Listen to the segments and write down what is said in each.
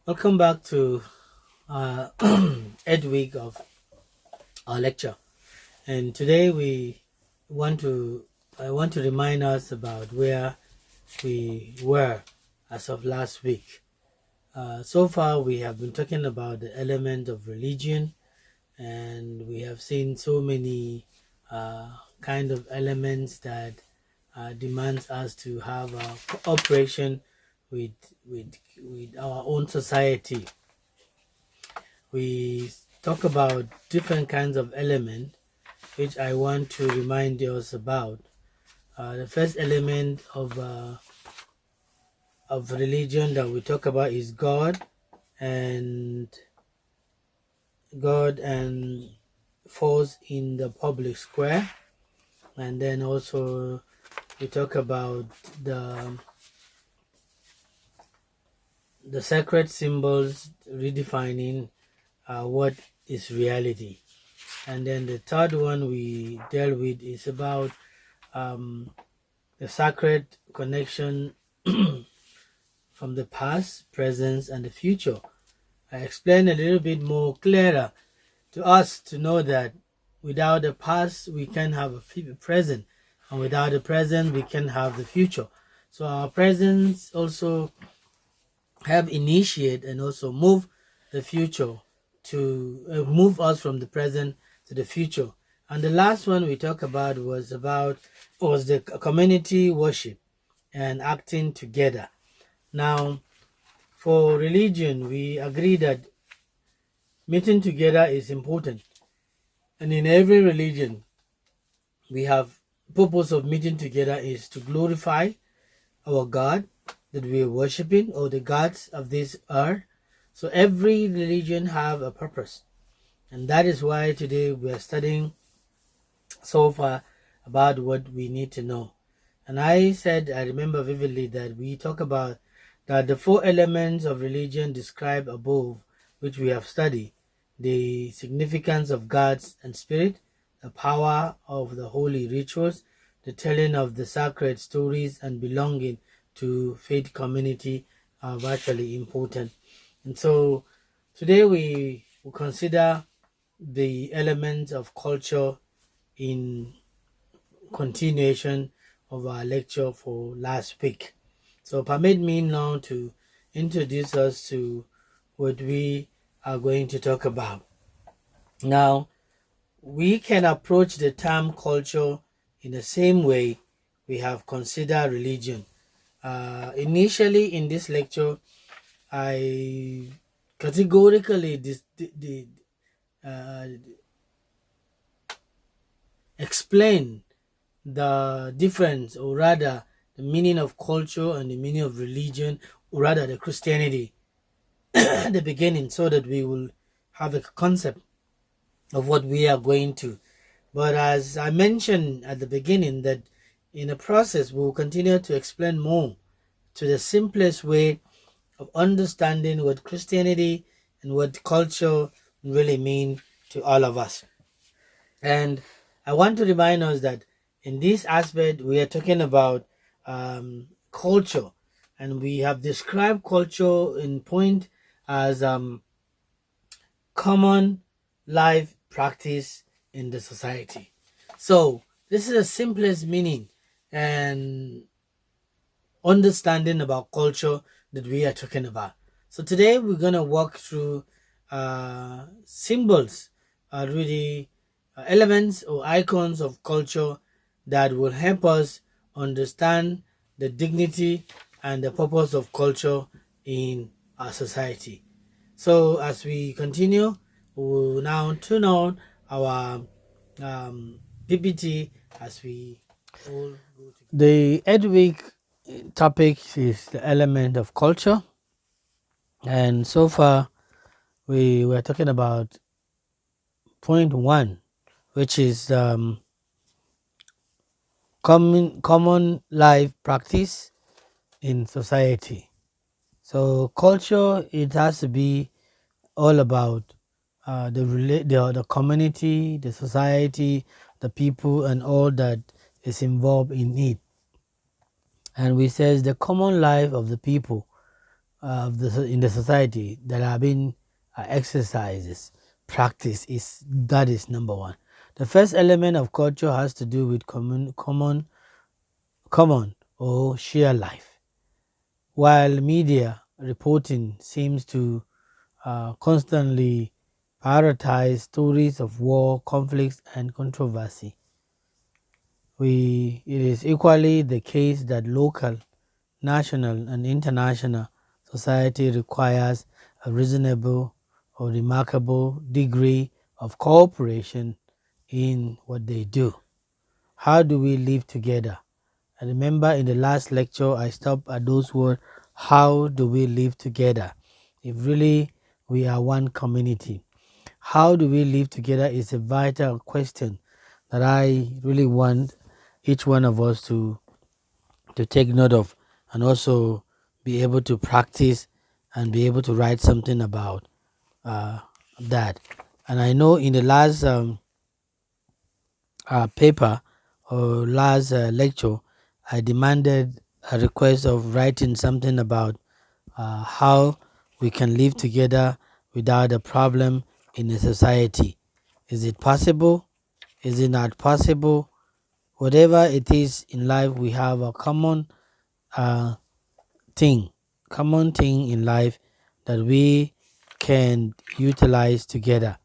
Welcome back to uh, eighth week of our lecture, and today we want to I want to remind us about where we were as of last week. So far, we have been talking about the element of religion, and we have seen so many kind of elements that demands us to have a cooperation with with our own society. We talk about different kinds of element which I want to remind us about. The first element of religion that we talk about is and God and falls in the public square, and then also we talk about the the sacred symbols redefining what is reality. And then the third one we dealt with is about um, the sacred connection from the past, present, and the future. I explained a little bit more clearer to us to know that without the past, we can have a present, and without the present, we can have the future. So our presence also have initiate and also move the future to move us from the present to the future. And the last one we talked about was the community worship and acting together. Now, for religion, we agree that meeting together is important, and in every religion, we have purpose of meeting together is to glorify our God that we are worshiping, or the gods of this earth. So every religion have a purpose, and that is why today we are studying so far about what we need to know. And I remember vividly that we talk about that the four elements of religion described above, which we have studied: the significance of God's and spirit, the power of the holy rituals, the telling of the sacred stories, and belonging to faith community are virtually important. And so today we will consider the elements of culture in continuation of our lecture for last week. So permit me now to introduce us to what we are going to talk about. Now, we can approach the term culture in the same way we have considered religion. Initially in this lecture, I categorically uh, explain the difference, or rather the meaning of culture and the meaning of religion, or rather the Christianity at the beginning, so that we will have a concept of what we are going to. But as I mentioned at the beginning, that in the process we will continue to explain more to the simplest way of understanding what Christianity and what culture really mean to all of us. And I want to remind us that in this aspect, we are talking about culture, and we have described culture in point as common life practice in the society. So this is the simplest meaning and understanding about culture that we are talking about. So today we're gonna walk through symbols, really elements or icons of culture that will help us understand the dignity and the purpose of culture in our society. So as we continue, we will now tune on our PPT as we all go together. The Edweek topic is the element of culture, and so far we were talking about point one, which is common life practice in society. So culture, it has to be all about the community, the society, the people, and all that is involved in it. And we says the common life of the people in the society that are being exercises, practice is that is number one. The first element of culture has to do with common or shared life. While media reporting seems to constantly prioritize stories of war, conflicts, and controversy, it is equally the case that local, national, and international society requires a reasonable or remarkable degree of cooperation in what they do. How do we live together? I remember in the last lecture I stopped at those words, how do we live together? If really we are one community, how do we live together is a vital question that I really want each one of us to take note of, and also be able to practice and be able to write something about uh, that. And I know in the last paper or last lecture, I demanded a request of writing something about how we can live together without a problem in a society. Is it possible? Is it not possible? Whatever it is in life, we have a uh, thing, common thing in life that we can utilize together.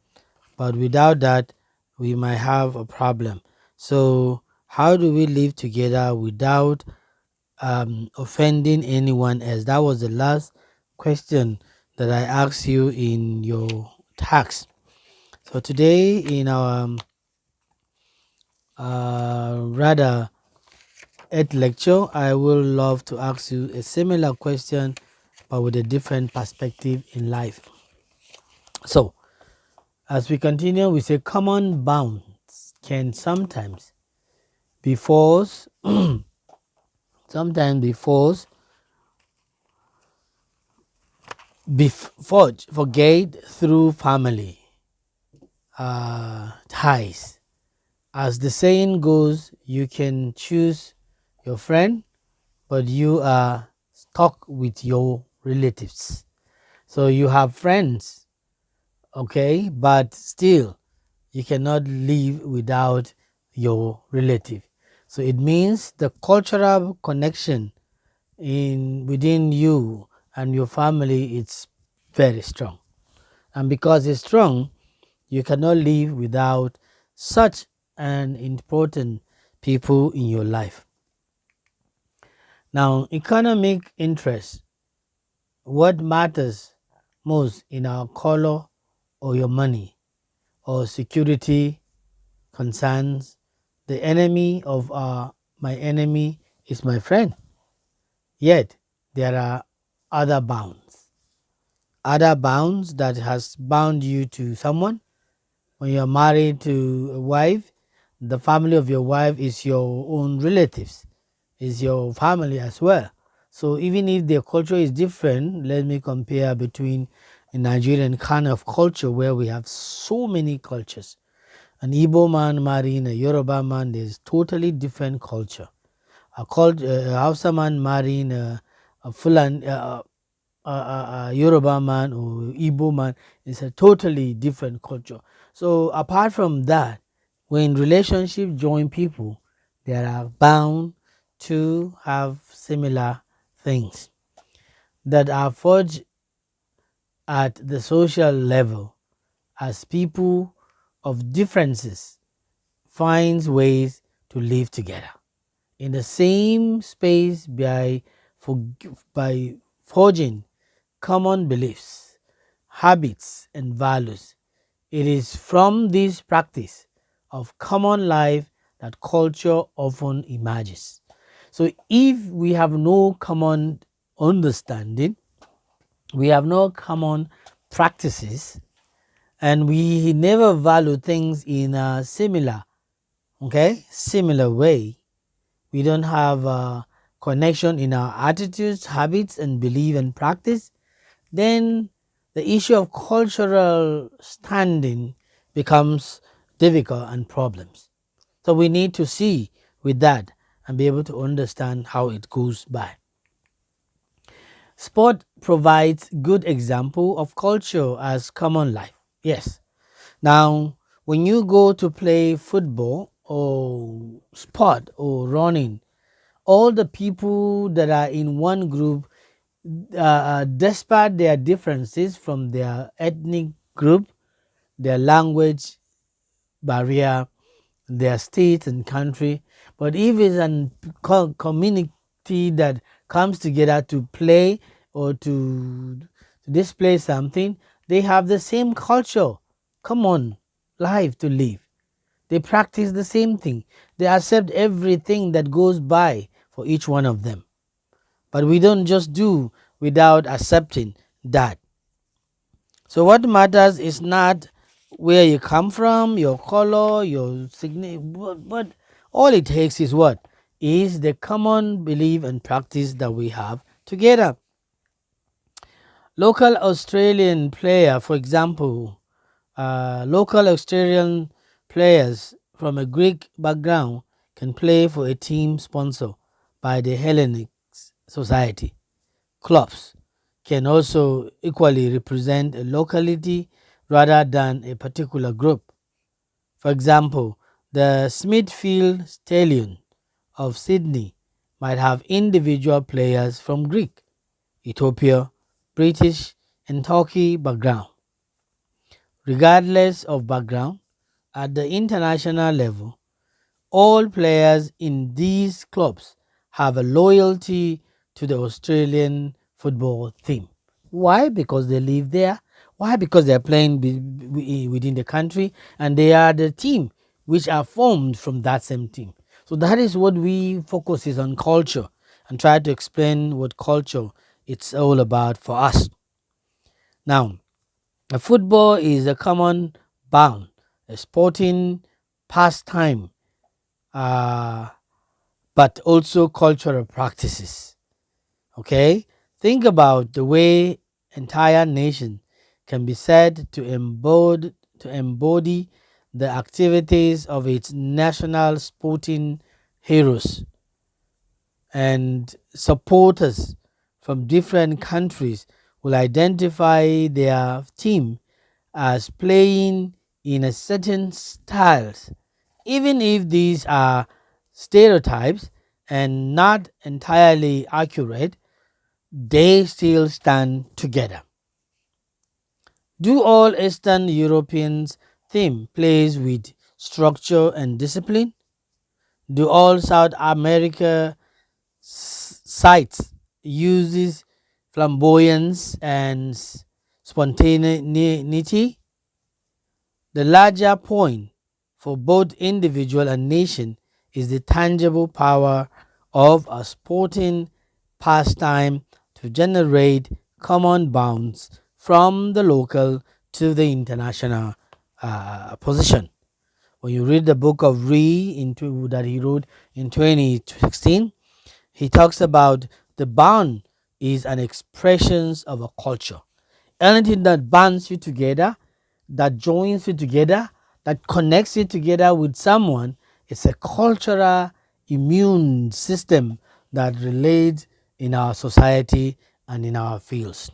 But without that, we might have a problem. So, how do we live together without offending anyone else? That was the last question that I asked you in your tax. So today, in our rather eighth lecture, I will love to ask you a similar question, but with a different perspective in life. So, as we continue, we say common bounds can sometimes be forced, sometimes be forced, be forged, forged through family ties. As the saying goes, you can choose your friend, but you are stuck with your relatives. So you have friends, okay, but still you cannot live without your relative. So it means the cultural connection in within you and your family is very strong. And because it's strong, you cannot live without such an important people in your life. Now, economic interest, what matters most in our color or your money or security concerns, the enemy of my enemy is my friend. Yet there are other bounds that has bound you to someone. When you're married to a wife, the family of your wife is your own relatives, is your family as well. So even if their culture is different, let me compare between a Nigerian kind of culture where we have so many cultures. An Igbo man marrying a Yoruba man, there's totally different culture. A Hausa man marrying a Fulan, Yoruba man or Igbo man is a totally different culture. So apart from that, when relationship join people, they are bound to have similar things that are forged at the social level as people of differences finds ways to live together in the same space by forging common beliefs, habits, and values. It is from this practice of common life that culture often emerges. So, if we have no common understanding, we have no common practices, and we never value things in a similar way, we don't have a connection in our attitudes, habits, and belief and practice, then the issue of cultural standing becomes difficult and problems. So we need to see with that and be able to understand how it goes by. Sport provides good example of culture as common life. Yes. Now, when you go to play football or sport or running, all the people that are in one group, despite their differences from their ethnic group, their language barrier, their state and country, but if it's a community that comes together to play or to display something, they have the same culture. Come on, life to live. They practice the same thing. They accept everything that goes by for each one of them. But we don't just do without accepting that. So what matters is not where you come from, your color, your significance, but all it takes is what? Is the common belief and practice that we have together. Local Australian player, for example, local Australian players from a Greek background can play for a team sponsored by the Hellenic Society. Clubs can also equally represent a locality rather than a particular group. For example, the Smithfield Stallion of Sydney might have individual players from Greek, Ethiopia, British, and Turkey background. Regardless of background, at the international level, all players in these clubs have a loyalty to the Australian football team. Why? Because they live there. Why? Because they're playing within the country and they are the team which are formed from that same team. So that is what we focus is on culture and try to explain what culture it's all about for us. Now, football is a common bound, a sporting pastime, uh, but also cultural practices. Okay, think about the way entire nation can be said to embody the activities of its national sporting heroes and supporters from different countries will identify their team as playing in a certain styles, even if these are stereotypes and not entirely accurate, they still stand together. Do all Eastern Europeans team plays with structure and discipline? Do all South America sites uses flamboyance and spontaneity? The larger point for both individual and nation is the tangible power of a sporting pastime to generate common bonds from the local to the international position. When you read the book of that he wrote in 2016, he talks about the bond is an expression of a culture. Anything that binds you together, that joins you together, that connects you together with someone, it's a cultural immune system that relates in our society and in our fields.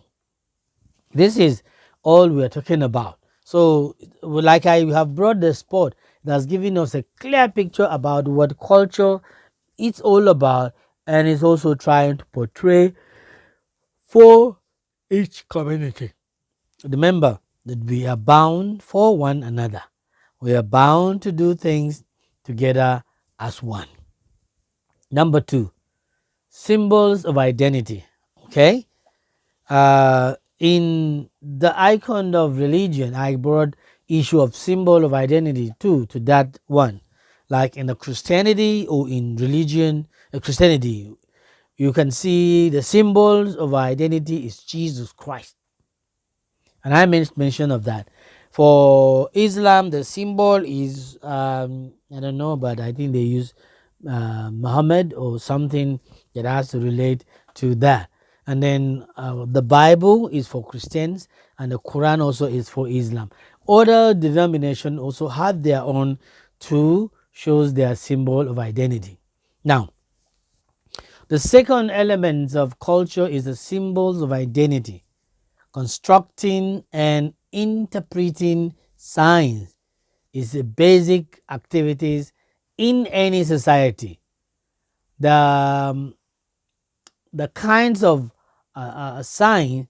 This is all we are talking about. So, like I have brought the sport that's giving us a clear picture about what culture it's all about, and it's also trying to portray for each community. Remember that we are bound for one another. We are bound to do things together as one. Number two, symbols of identity. Okay, in the icon of religion, I brought issue of symbol of identity too to that one. Like in the Christianity or in religion, Christianity, you can see the symbols of identity is Jesus Christ. And I made mention of that. For Islam, the symbol is, I don't know, but I think they use Muhammad or something that has to relate to that. And then the Bible is for Christians, and the Quran also is for Islam. Other denominations also have their own to shows their symbol of identity. Now, The second element of culture is the symbols of identity. Constructing and interpreting signs is the basic activities in any society. The, um, the kinds of sign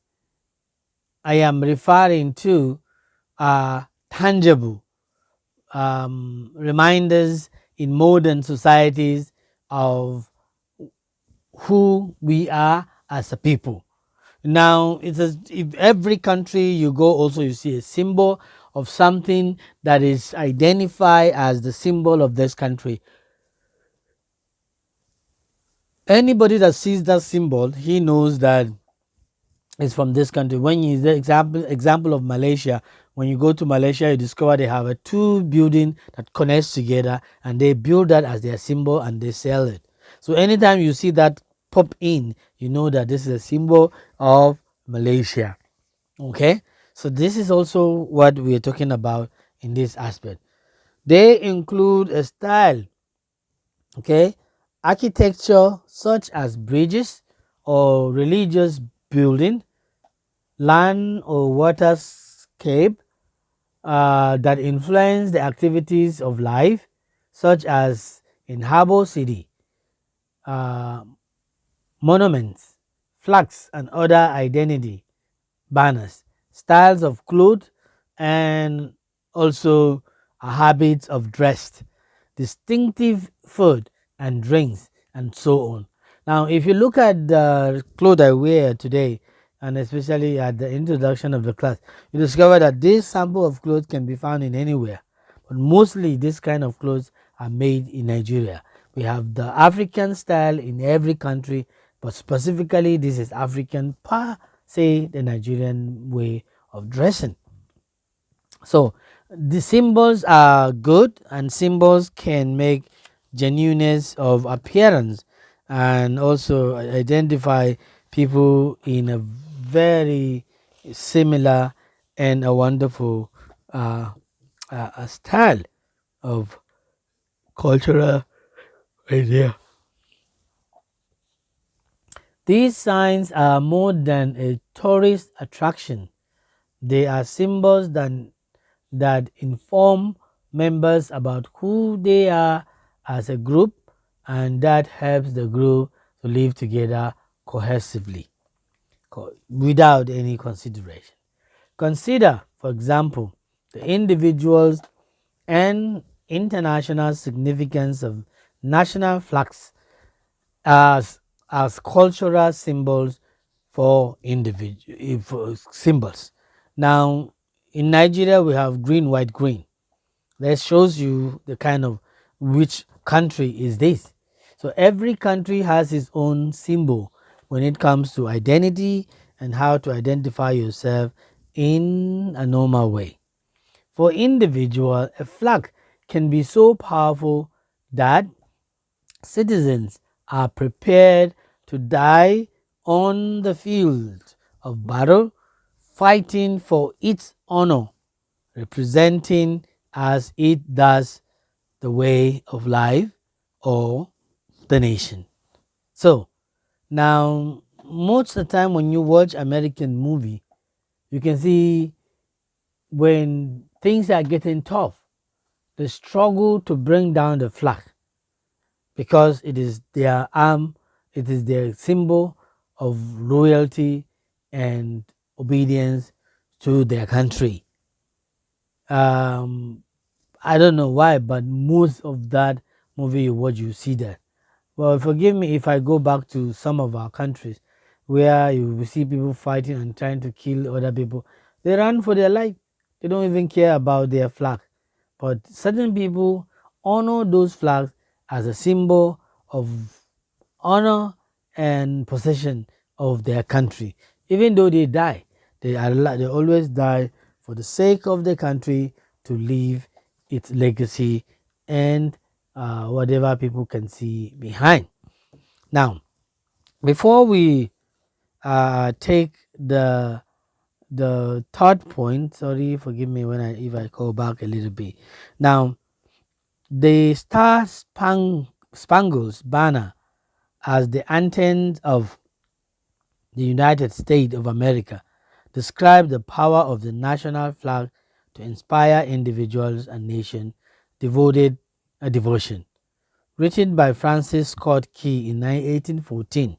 I am referring to are tangible reminders in modern societies of who we are as a people. Now, it's as if every country you go, also you see a symbol of something that is identified as the symbol of this country. Anybody that sees that symbol, he knows that it's from this country. When you the example of Malaysia, when you go to Malaysia, you discover they have a two building that connects together, and they build that as their symbol and they sell it. So anytime you see that pop in, you know that this is a symbol of Malaysia. Okay, so this is also what we are talking about in this aspect. They include a style, okay, architecture such as bridges or religious building, land or waterscape that influence the activities of life, such as in Harbour City, uh, monuments, flags, and other identity banners, styles of clothes, and also habits of dress, distinctive food and drinks, and so on. Now, if you look at the clothes I wear today, and especially at the introduction of the class, you discover that this sample of clothes can be found in anywhere, but mostly this kind of clothes are made in Nigeria. We have the African style in every country, but specifically this is African per say the Nigerian way of dressing. So the symbols are good, and symbols can make genuineness of appearance and also identify people in a very similar and a wonderful style of cultural idea. These signs are more than a tourist attraction. They are symbols that inform members about who they are as a group, and that helps the group to live together cohesively without any consideration. Consider, for example, the individuals and international significance of national flags as cultural symbols for individual symbols. Now, in Nigeria, we have green, white, green. That shows you the kind of which country is this. So every country has its own symbol when it comes to identity and how to identify yourself in a normal way. For individual, a flag can be so powerful that citizens are prepared to die on the field of battle, fighting for its honor, representing as it does the way of life or the nation. So now, most of the time when you watch American movie, you can see when things are getting tough, they struggle to bring down the flag because it is their arm, it is their symbol of loyalty and obedience to their country. Um, I don't know why, but most of that movie you watch, you see that. Well, forgive me if I go back to some of our countries where you will see people fighting and trying to kill other people. They run for their life. They don't even care about their flag. But certain people honor those flags as a symbol of honor and possession of their country. Even though they die, they always die for the sake of the country to leave its legacy and whatever people can see behind. Now, before we take the third point, sorry, forgive me when if I go back a little bit. Now, the Star Spangles banner as the anthem of the United States of America, describe the power of the national flag to inspire individuals and nations devoted a devotion. Written by Francis Scott Key in 1814,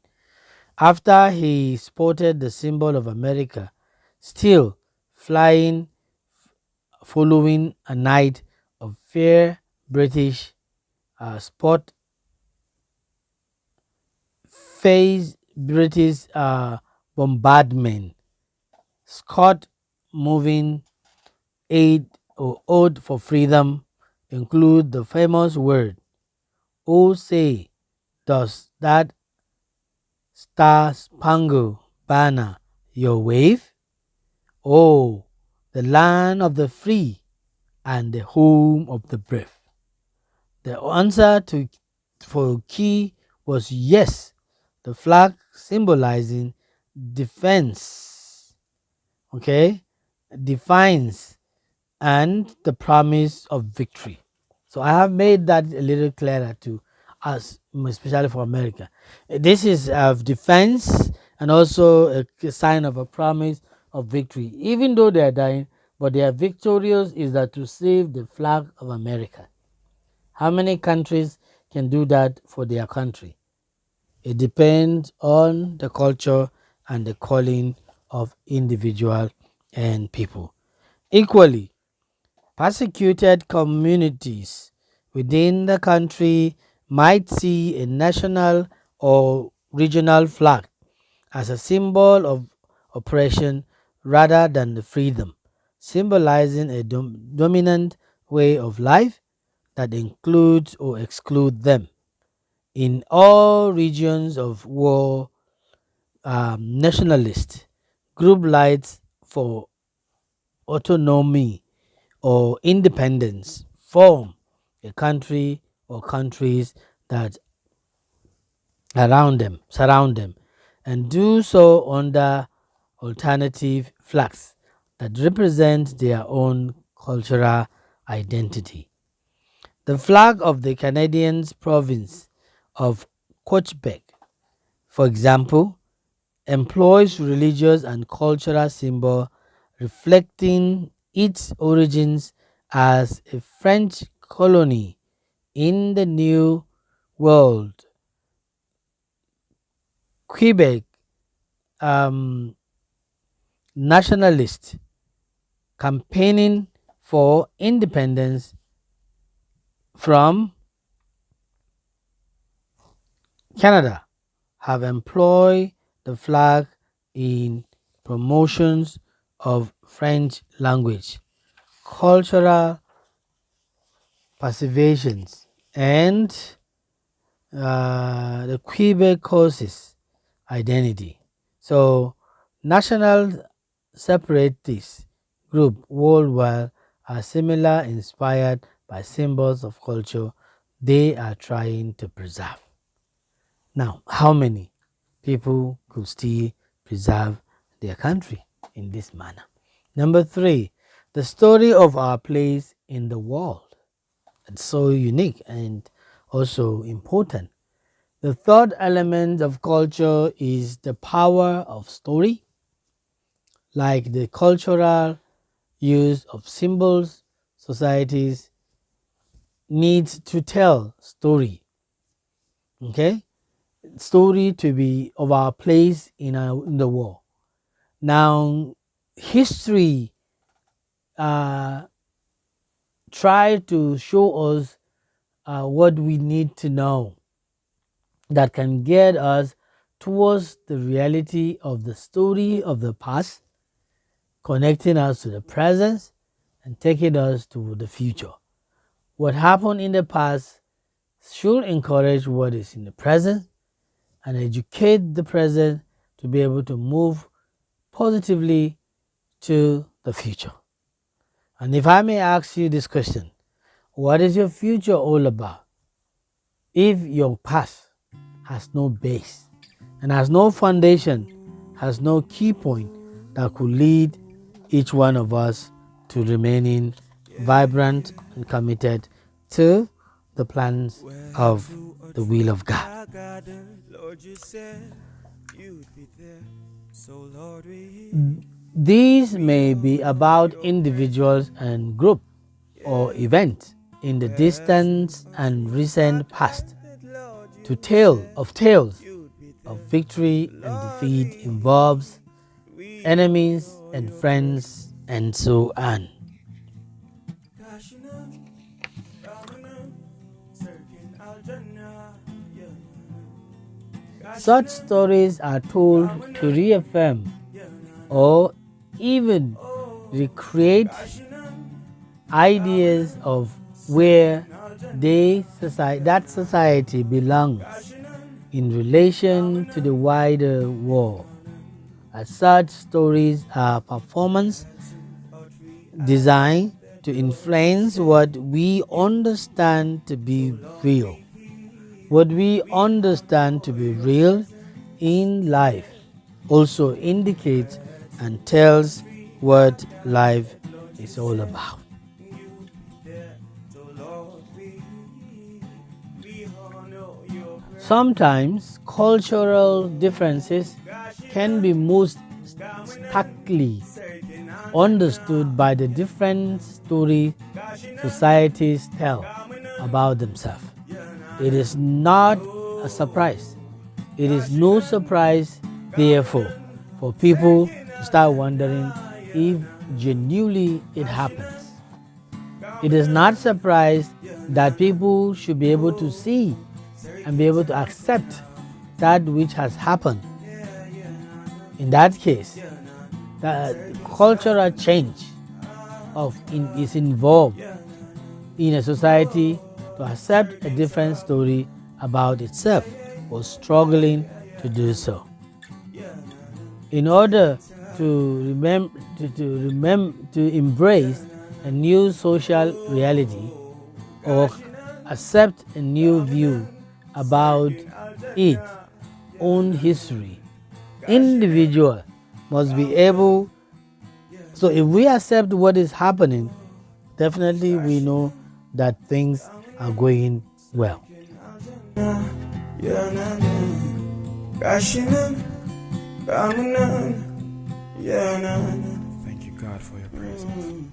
after he spotted the symbol of America still flying following a night of fair British spot phase British bombardment. Scott moving aid or ode for freedom include the famous word, "Oh say, does that star-spangled banner your wave? Oh, the land of the free and the home of the brave." The answer for Key was yes. The flag symbolizing defense, okay, defiance, and the promise of victory. So I have made that a little clearer to us, especially for America. This is of defense and also a sign of a promise of victory. Even though they are dying, but they are victorious is that to save the flag of America. How many countries can do that for their country? It depends on the culture and the calling of individual and people. Equally, persecuted communities within the country might see a national or regional flag as a symbol of oppression rather than the freedom, symbolizing a dominant way of life that includes or excludes them. In all regions of war, nationalist group lights for autonomy or independence form a country or countries that surround them, and do so under alternative flags that represent their own cultural identity. The flag of the Canadian province of Quebec, for example, employs religious and cultural symbol reflecting its origins as a French colony in the New World. Quebec nationalists campaigning for independence from Canada have employed the flag in promotions of French language, cultural preservations, and the Quebec causes identity. So, national separatist group worldwide are similar, inspired by symbols of culture they are trying to preserve. Now, how many people could still preserve their country in this manner? Number 3, the story of our place in the world. It's so unique and also important. The third element of culture is the power of story, like the cultural use of symbols. Societies need to tell story, okay? Story to be of our place in the world. Now, history try to show us what we need to know that can get us towards the reality of the story of the past, connecting us to the present and taking us to the future. What happened in the past should encourage what is in the present and educate the present to be able to move positively to the future. And if I may ask you this question, what is your future all about? If your past has no base and has no foundation, has no key point that could lead each one of us to remaining vibrant and committed to the plans of the will of God. These may be about individuals and groups or events in the distant and recent past. To tell of tales of victory and defeat involves enemies and friends and so on. Such stories are told to reaffirm or even recreate ideas of where that society belongs in relation to the wider world. As such stories are performance designed to influence what we understand to be real. What we understand to be real in life also indicates and tells what life is all about. Sometimes cultural differences can be most starkly understood by the different stories societies tell about themselves. It is not a surprise. It is no surprise, therefore, for people to start wondering if genuinely it happens. It is not surprise that people should be able to see and be able to accept that which has happened. In that case, the cultural change is involved in a society to accept a different story about itself or struggling to do so. In order to embrace a new social reality or accept a new view about its own history, individual must be able. So if we accept what is happening, definitely we know that things are going well. Thank you, God, for your presence.